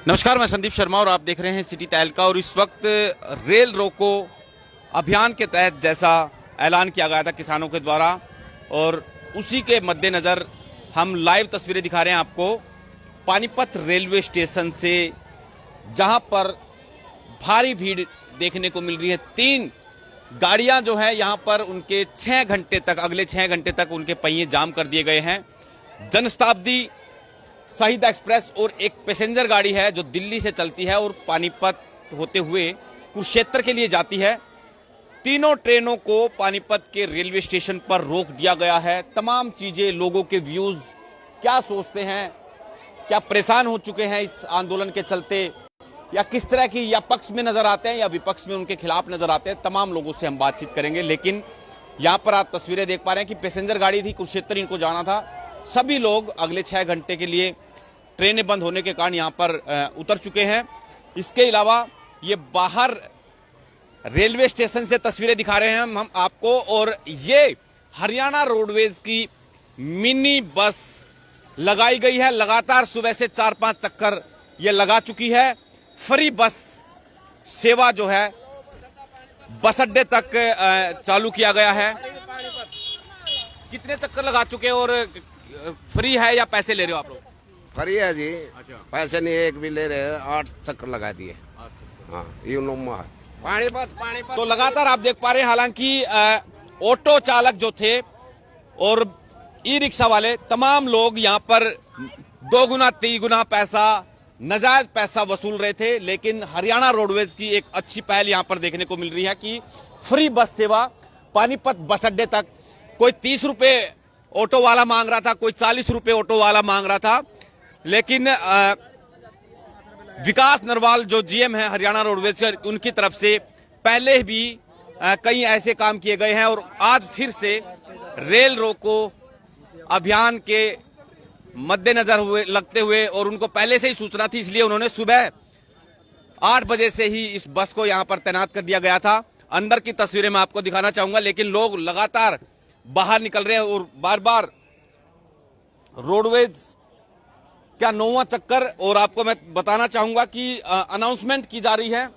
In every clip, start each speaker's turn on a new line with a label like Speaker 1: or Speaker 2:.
Speaker 1: नमस्कार, मैं संदीप शर्मा और आप देख रहे हैं सिटी तहलका। और इस वक्त रेल रोको अभियान के तहत जैसा ऐलान किया गया था किसानों के द्वारा, और उसी के मद्देनज़र हम लाइव तस्वीरें दिखा रहे हैं आपको पानीपत रेलवे स्टेशन से, जहां पर भारी भीड़ देखने को मिल रही है। 3 गाड़ियां जो है यहां पर उनके 6 घंटे तक, अगले 6 घंटे तक उनके पहिए जाम कर दिए गए हैं। जनशताब्दी, शहीद एक्सप्रेस और एक पैसेंजर गाड़ी है जो दिल्ली से चलती है और पानीपत होते हुए कुरुक्षेत्र के लिए जाती है। तीनों ट्रेनों को पानीपत के रेलवे स्टेशन पर रोक दिया गया है। तमाम चीजें, लोगों के व्यूज क्या सोचते हैं, क्या परेशान हो चुके हैं इस आंदोलन के चलते, या किस तरह की, या पक्ष में नजर आते हैं या विपक्ष में उनके खिलाफ नजर आते हैं, तमाम लोगों से हम बातचीत करेंगे। लेकिन यहाँ पर आप तस्वीरें देख पा रहे हैं कि पैसेंजर गाड़ी थी, कुरुक्षेत्र इनको जाना था। सभी लोग अगले 6 घंटे के लिए ट्रेनें बंद होने के कारण यहाँ पर उतर चुके हैं। इसके अलावा ये बाहर रेलवे स्टेशन से तस्वीरें दिखा रहे हैं हम आपको, और ये हरियाणा रोडवेज की मिनी बस लगाई गई है। लगातार सुबह से 4-5 चक्कर ये लगा चुकी है। फ्री बस सेवा जो है बस अड्डे तक चालू किया गया है। कितने चक्कर लगा चुके हैं और फ्री है या पैसे ले रहे हो आप लोग?
Speaker 2: फ्री है जी।
Speaker 1: अच्छा।
Speaker 2: पैसे नहीं एक भी ले रहे हैं। 8 चक्कर लगा दिए। हाँ, ये नुमा है। पानीपत
Speaker 1: तो लगातार आप देख पा रहे हैं, हालांकि ऑटो चालक जो थे और ई रिक्शा वाले, तमाम लोग यहाँ पर 2 गुना 3 गुना पैसा, नाजायज पैसा वसूल रहे थे। लेकिन हरियाणा रोडवेज की एक अच्छी पहल यहाँ पर देखने को मिल रही है कि फ्री बस सेवा पानीपत बस अड्डे तक। कोई 30 रुपए ऑटो वाला मांग रहा था, कोई 40 रुपए ऑटो वाला मांग रहा था। लेकिन विकास नरवाल जो जीएम है हरियाणा रोडवेज, उनकी तरफ से पहले भी कई ऐसे काम किए गए हैं, और आज फिर से रेल रोको अभियान के मद्देनजर लगते हुए, और उनको पहले से ही सूचना थी, इसलिए उन्होंने सुबह 8 बजे से ही इस बस को यहां पर तैनात कर दिया गया था। अंदर की तस्वीरें मैं आपको दिखाना चाहूंगा, लेकिन लोग लगातार बाहर निकल रहे हैं और बार बार रोडवेज क्या 9वां चक्कर। और आपको मैं बताना चाहूंगा कि अनाउंसमेंट की जा रही है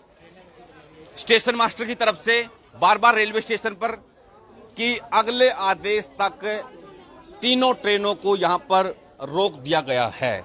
Speaker 1: स्टेशन मास्टर की तरफ से बार बार रेलवे स्टेशन पर कि अगले आदेश तक तीनों ट्रेनों को यहां पर रोक दिया गया है।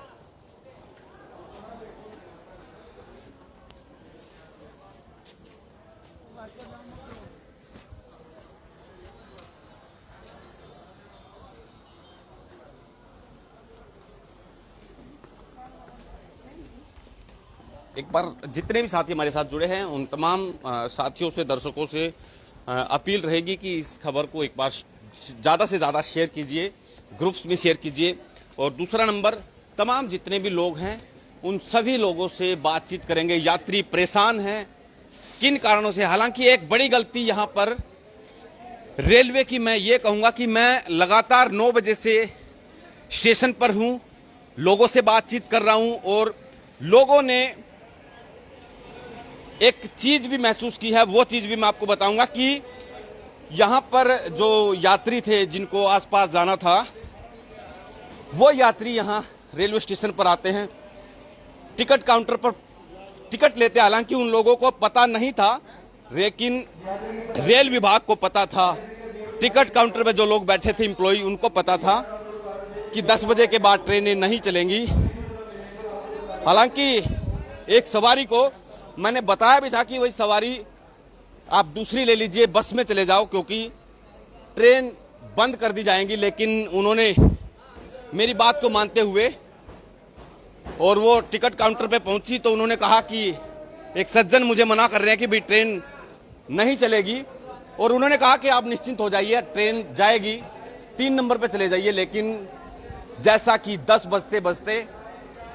Speaker 1: एक बार जितने भी साथी हमारे साथ जुड़े हैं उन तमाम साथियों से, दर्शकों से अपील रहेगी कि इस खबर को एक बार ज़्यादा से ज़्यादा शेयर कीजिए, ग्रुप्स में शेयर कीजिए। और दूसरा नंबर, तमाम जितने भी लोग हैं उन सभी लोगों से बातचीत करेंगे। यात्री परेशान हैं किन कारणों से। हालांकि एक बड़ी गलती यहाँ पर रेलवे की मैं ये कहूँगा कि मैं लगातार 9 बजे से स्टेशन पर हूँ, लोगों से बातचीत कर रहा हूँ, और लोगों ने एक चीज भी महसूस की है। वो चीज भी मैं आपको बताऊंगा कि यहां पर जो यात्री थे जिनको आसपास जाना था, वो यात्री यहां रेलवे स्टेशन पर आते हैं, टिकट काउंटर पर टिकट लेते। हालांकि उन लोगों को पता नहीं था, लेकिन रेल विभाग को पता था। टिकट काउंटर पर जो लोग बैठे थे एम्प्लॉय, उनको पता था कि 10 बजे के बाद ट्रेनें नहीं चलेंगी। हालांकि एक सवारी को मैंने बताया भी था कि वही सवारी आप दूसरी ले लीजिए, बस में चले जाओ, क्योंकि ट्रेन बंद कर दी जाएंगी। लेकिन उन्होंने मेरी बात को मानते हुए, और वो टिकट काउंटर पे पहुंची तो उन्होंने कहा कि एक सज्जन मुझे मना कर रहे हैं कि भाई ट्रेन नहीं चलेगी, और उन्होंने कहा कि आप निश्चिंत हो जाइए, ट्रेन जाएगी, 3 नंबर पे चले जाइए। लेकिन जैसा कि 10 बजते बजते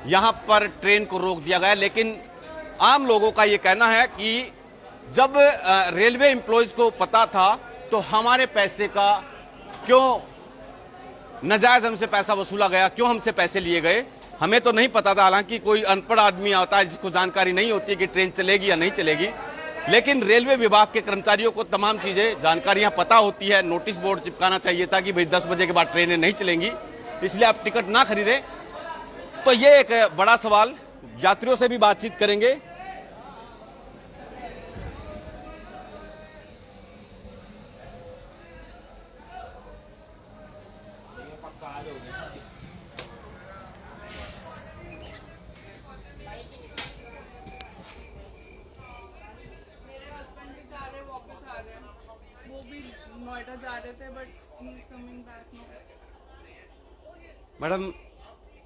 Speaker 1: यहां पर ट्रेन को रोक दिया गया। लेकिन आम लोगों का ये कहना है कि जब रेलवे एम्प्लॉयज को पता था तो हमारे पैसे का क्यों नाजायज हमसे पैसा वसूला गया, क्यों हमसे पैसे लिए गए, हमें तो नहीं पता था। हालांकि कोई अनपढ़ आदमी आता है जिसको जानकारी नहीं होती कि ट्रेन चलेगी या नहीं चलेगी, लेकिन रेलवे विभाग के कर्मचारियों को तमाम चीजें, जानकारियां पता होती है। नोटिस बोर्ड चिपकाना चाहिए था कि भाई 10 बजे के बाद ट्रेनें नहीं चलेंगी, इसलिए आप टिकट ना खरीदें। तो ये एक बड़ा सवाल यात्रियों से भी बातचीत करेंगे।
Speaker 3: वो भी नोएडा जा रहे थे but he is coming back now.
Speaker 1: Madam,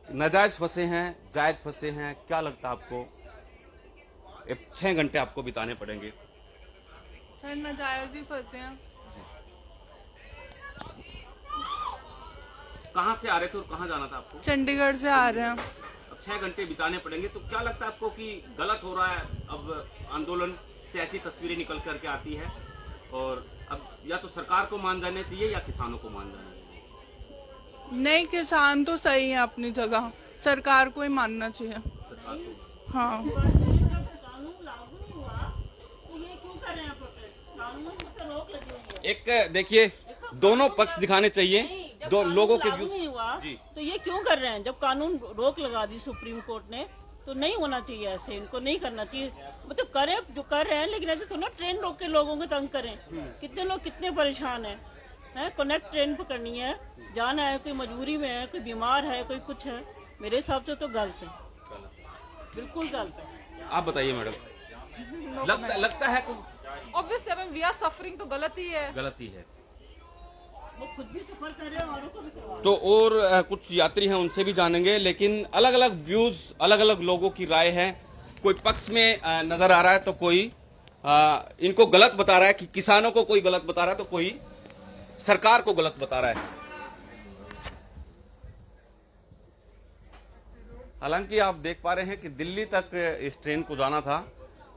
Speaker 1: नाजायज फंसे हैं, जायज फंसे हैं, क्या लगता है आपको? 6 घंटे आपको बिताने पड़ेंगे।
Speaker 3: सर नाजायज ही फंसे हैं।
Speaker 1: कहाँ से आ रहे थे और कहाँ जाना था आपको?
Speaker 3: चंडीगढ़ से आ रहे हैं।
Speaker 1: अब 6 घंटे बिताने पड़ेंगे, तो क्या लगता है आपको कि गलत हो रहा है? अब आंदोलन से ऐसी तस्वीरें निकल करके आती है और अब या तो सरकार को मान जाने चाहिए या किसानों को मान जाना चाहिए।
Speaker 3: नहीं, किसान तो सही है अपनी जगह, सरकार को ही मानना चाहिए।
Speaker 1: सरकार को।
Speaker 3: हाँ,
Speaker 4: कानून लागू नहीं हुआ तो ये क्यों कर रहे हैं प्रोटेस्ट? कानून में तो रोक लगी हुई है।
Speaker 1: एक देखिए, दोनों पक्ष दिखाने चाहिए,
Speaker 4: नहीं, जब
Speaker 1: दो
Speaker 4: कानून
Speaker 1: लोगों के
Speaker 4: लागू
Speaker 1: व्यूज।
Speaker 4: नहीं हुआ
Speaker 1: जी।
Speaker 4: तो ये क्यों कर रहे हैं? जब कानून रोक लगा दी सुप्रीम कोर्ट ने तो नहीं होना चाहिए, ऐसे इनको नहीं करना चाहिए। मतलब करें जो कर रहे हैं, लेकिन ऐसे थोड़ा ट्रेन रोक के लोगों को तंग करें। कितने लोग कितने परेशान हैं, कनेक्ट ट्रेन पकड़नी है, जाना है, कोई मजबूरी में है, कोई बीमार है, कोई कुछ है। मेरे हिसाब से तो गलत है, बिल्कुल गलत है।
Speaker 1: आप बताइए मैडम, लगता है कि
Speaker 5: obviously I mean we are suffering, तो गलत ही है।
Speaker 1: गलती है।
Speaker 4: वो खुद भी सफर कर रहे हैं, औरों को भी करवा।
Speaker 1: तो और कुछ यात्री हैं, उनसे भी जानेंगे, लेकिन अलग अलग व्यूज, अलग अलग लोगों की राय है। कोई पक्ष में नजर आ रहा है तो कोई इनको गलत बता रहा है, कि किसानों को कोई गलत बता रहा है तो कोई सरकार को गलत बता रहा है। हालांकि आप देख पा रहे हैं कि दिल्ली तक इस ट्रेन को जाना था,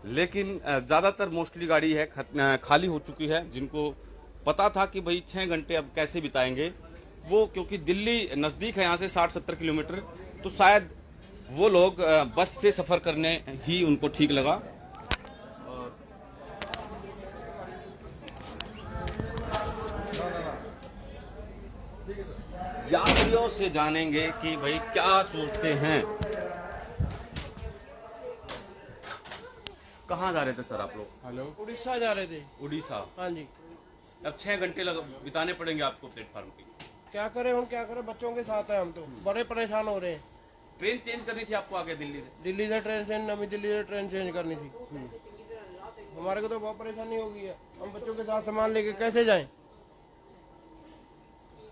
Speaker 1: लेकिन ज्यादातर मोस्टली गाड़ी है खाली हो चुकी है। जिनको पता था कि भाई 6 घंटे अब कैसे बिताएंगे, वो क्योंकि दिल्ली नज़दीक है यहाँ से 60-70 किलोमीटर, तो शायद वो लोग बस से सफ़र करने ही उनको ठीक लगा। यात्रियों से जानेंगे कि भाई क्या सोचते हैं। कहाँ जा रहे थे सर आप लोग?
Speaker 6: हेलो, उड़ीसा जा रहे थे।
Speaker 1: उड़ीसा।
Speaker 6: हाँ जी।
Speaker 1: अब 6 घंटे बिताने पड़ेंगे आपको प्लेटफॉर्म पे।
Speaker 6: क्या करें, हम क्या करें, बच्चों के साथ है, हम तो बड़े परेशान हो रहे हैं।
Speaker 1: ट्रेन चेंज करनी थी आपको आगे दिल्ली से?
Speaker 6: दिल्ली से ट्रेन चेंज, नवी दिल्ली से ट्रेन चेंज करनी थी। हमारे को तो बहुत परेशानी हो गई है। हम बच्चों के साथ सामान लेके कैसे जाएं?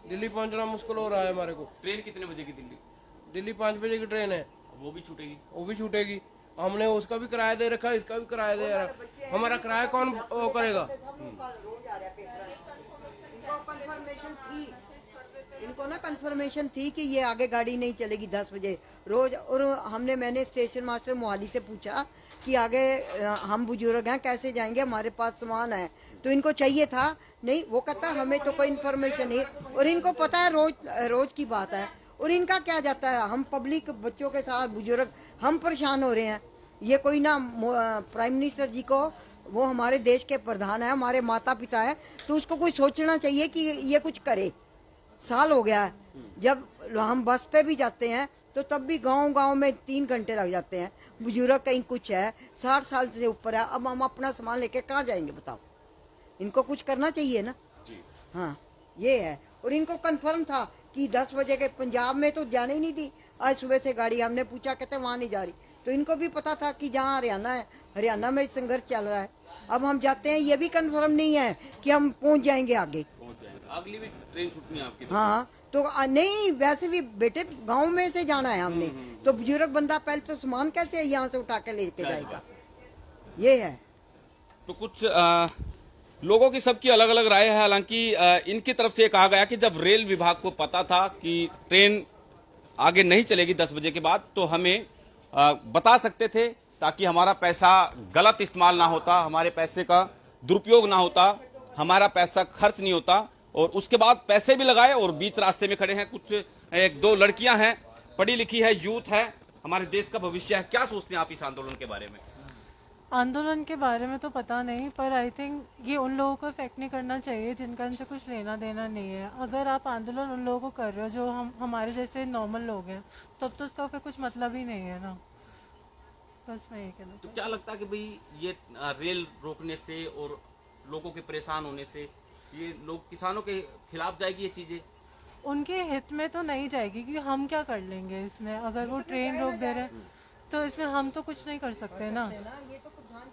Speaker 6: दिल्ली पहुंचना मुश्किल हो रहा है हमारे को।
Speaker 1: ट्रेन कितने बजे की दिल्ली?
Speaker 6: दिल्ली 5 बजे की ट्रेन है।
Speaker 1: वो भी छूटेगी?
Speaker 6: वो भी छूटेगी। हमने उसका भी किराया दे रखा है, इसका भी किराया दे रखा है। हमारा किराया कौन वो करेगा?
Speaker 7: इनको ना कंफर्मेशन थी कि ये आगे गाड़ी नहीं चलेगी 10 बजे रोज। और मैंने स्टेशन मास्टर मोहाली से पूछा कि आगे हम बुजुर्ग हैं, कैसे जाएंगे, हमारे पास सामान है। तो इनको चाहिए था, नहीं, वो कहता हमें तो कोई इन्फॉर्मेशन नहीं। और इनको पता है रोज की बात है। और इनका क्या जाता है, हम पब्लिक बच्चों के साथ बुजुर्ग हम परेशान हो रहे हैं। ये कोई ना प्राइम मिनिस्टर जी को, वो हमारे देश के प्रधान है, हमारे माता पिता है, तो उसको कोई सोचना चाहिए कि ये कुछ करे। साल हो गया है, जब हम बस पे भी जाते हैं तो तब भी गांव में 3 घंटे लग जाते हैं। बुजुर्ग कहीं कुछ है, 60 साल से ऊपर है, अब हम अपना सामान लेके कहाँ जाएंगे बताओ? इनको कुछ करना चाहिए ना जी। हाँ, ये है। और इनको कंफर्म था कि 10 बजे के पंजाब में तो जाने ही नहीं दी। आज सुबह से गाड़ी हमने पूछा, कहते वहाँ नहीं जा रही। तो इनको भी पता था कि जहाँ हरियाणा है, हरियाणा में संघर्ष चल रहा है। अब हम जाते हैं, ये भी कंफर्म नहीं है कि हम पहुँच जाएंगे आगे।
Speaker 1: अगली भी ट्रेन छूटनी है आपकी?
Speaker 7: हाँ, तो नहीं, वैसे भी बेटे गांव में से जाना है हमने, तो बुजुर्ग बंदा पहले तो सामान कैसे यहाँ से उठा के लेके जाएगा? ये है।
Speaker 1: तो कुछ लोगों की सबकी अलग अलग राय है। हालांकि इनकी तरफ से कहा गया कि जब रेल विभाग को पता था कि ट्रेन आगे नहीं चलेगी 10 बजे के बाद, तो हमें बता सकते थे, ताकि हमारा पैसा गलत इस्तेमाल ना होता, हमारे पैसे का दुरुपयोग ना होता, हमारा पैसा खर्च नहीं होता। और उसके बाद पैसे भी लगाए और बीच रास्ते में खड़े हैं कुछ 1-2 लड़कियां हैं, पढ़ी लिखी है, यूथ है, हमारे देश का भविष्य है। क्या सोचते हैं आप इस आंदोलन के बारे में?
Speaker 8: आंदोलन के बारे में तो पता नहीं, पर आई थिंक ये उन लोगों को इफेक्ट नहीं करना चाहिए जिनका इनसे कुछ लेना देना नहीं है। अगर आप आंदोलन उन लोगों को कर रहे हो जो हमारे जैसे नॉर्मल लोग हैं, तब तो उसका फिर कुछ मतलब ही नहीं है ना। बस मैं ये कहना
Speaker 1: तो क्या लगता है कि भाई ये रेल रोकने से और लोगों के परेशान होने से ये लोग किसानों के खिलाफ जाएगी ये चीजें?
Speaker 8: उनके हित में तो नहीं जाएगी, क्योंकि हम क्या कर लेंगे इसमें, अगर वो ट्रेन रोक दे रहे हैं तो इसमें हम तो कुछ नहीं कर सकते ना।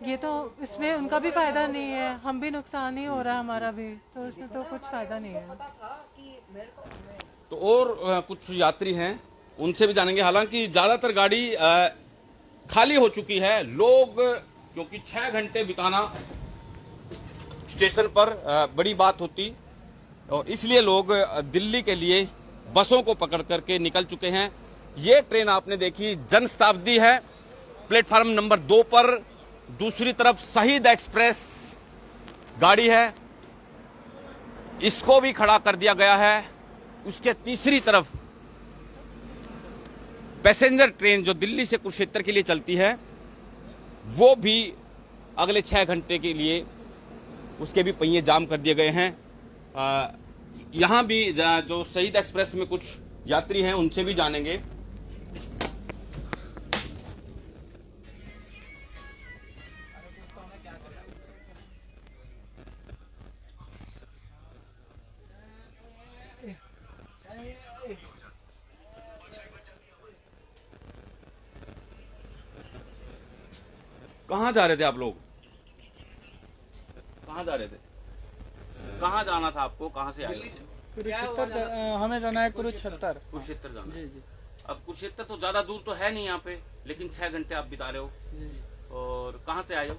Speaker 8: ये तो इसमें उनका भी फायदा नहीं है, हम भी नुकसान ही हो रहा है हमारा भी, तो इसमें तो कुछ फायदा नहीं है।
Speaker 1: तो और कुछ यात्री हैं उनसे भी जानेंगे। हालांकि ज्यादातर गाड़ी खाली हो चुकी है। लोग क्योंकि 6 घंटे बिताना स्टेशन पर बड़ी बात होती और इसलिए लोग दिल्ली के लिए बसों को पकड़ करके निकल चुके हैं। ये ट्रेन आपने देखी जनशताब्दी है, प्लेटफार्म नंबर 2 पर। दूसरी तरफ शहीद एक्सप्रेस गाड़ी है, इसको भी खड़ा कर दिया गया है। उसके तीसरी तरफ पैसेंजर ट्रेन जो दिल्ली से कुरुक्षेत्र के लिए चलती है वो भी अगले 6 घंटे के लिए उसके भी पहिए जाम कर दिए गए हैं। यहाँ भी जो शहीद एक्सप्रेस में कुछ यात्री हैं उनसे भी जानेंगे। कहाँ जा रहे थे आप लोग? कहाँ जा रहे थे? कहाँ जाना था आपको? कहाँ से आए थे?
Speaker 9: कुरुक्षेत्र हमें जाना है कुरुक्षेत्र।
Speaker 1: कुरुक्षेत्र जाना?
Speaker 9: जी जी।
Speaker 1: अब कुरुक्षेत्र तो ज्यादा दूर तो है नहीं यहाँ पे, लेकिन 6 घंटे आप बिता रहे हो।
Speaker 9: जी।
Speaker 1: और कहाँ से आए हो?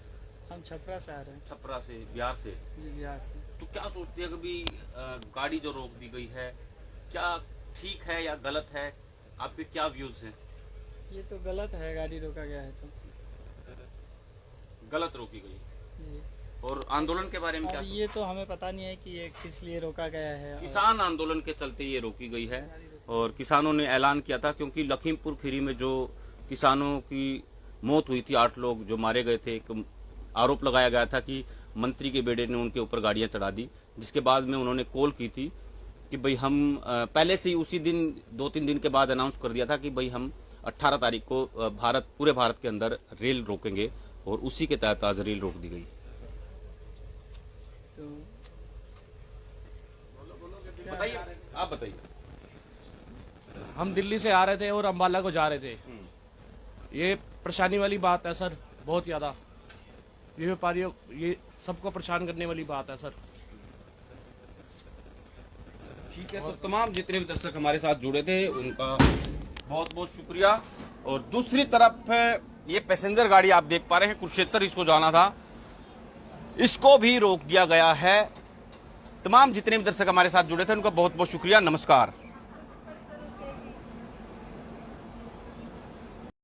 Speaker 9: हम छपरा से आ रहे हैं।
Speaker 1: छपरा से, बिहार से?
Speaker 9: जी बिहार से।
Speaker 1: तो क्या सोचती है कि भी गाड़ी जो रोक दी गई है क्या ठीक है या गलत है? आपके क्या व्यूज हैं?
Speaker 9: ये तो गलत है, गाड़ी रोका गया है तो
Speaker 1: गलत रोकी गई।
Speaker 9: जी।
Speaker 1: और आंदोलन के बारे में क्या
Speaker 9: अब ये तो हमें पता नहीं है कि ये किस लिए रोका गया है।
Speaker 1: किसान आंदोलन के चलते ये रोकी गई है और किसानों ने ऐलान किया था, क्योंकि लखीमपुर खीरी में जो किसानों की मौत हुई थी, 8 लोग जो मारे गए थे, एक आरोप लगाया गया था कि मंत्री के बेटे ने उनके ऊपर गाड़ियां चढ़ा दी, जिसके बाद में उन्होंने कॉल की थी कि भाई हम पहले से ही उसी दिन 2-3 दिन के बाद अनाउंस कर दिया था कि भाई हम 18 तारीख को पूरे भारत के अंदर रेल रोकेंगे और उसी के तहत आज रेल रोक दी गई।
Speaker 9: तो
Speaker 1: बताइए, आप बताइए।
Speaker 10: हम दिल्ली से आ रहे थे और अंबाला को जा रहे थे। ये परेशानी वाली बात है सर, बहुत ज़्यादा। ये व्यापारियों, ये सबको परेशान करने वाली बात है सर।
Speaker 1: ठीक है, तो तमाम जितने भी दर्शक हमारे साथ जुड़े थे उनका बहुत बहुत शुक्रिया। और दूसरी तरफ ये पैसेंजर गाड़ी आप देख पा रहे हैं, कुरुक्षेत्र इसको जाना था, इसको भी रोक दिया गया है। तमाम जितने भी दर्शक हमारे साथ जुड़े थे उनका बहुत बहुत शुक्रिया। नमस्कार।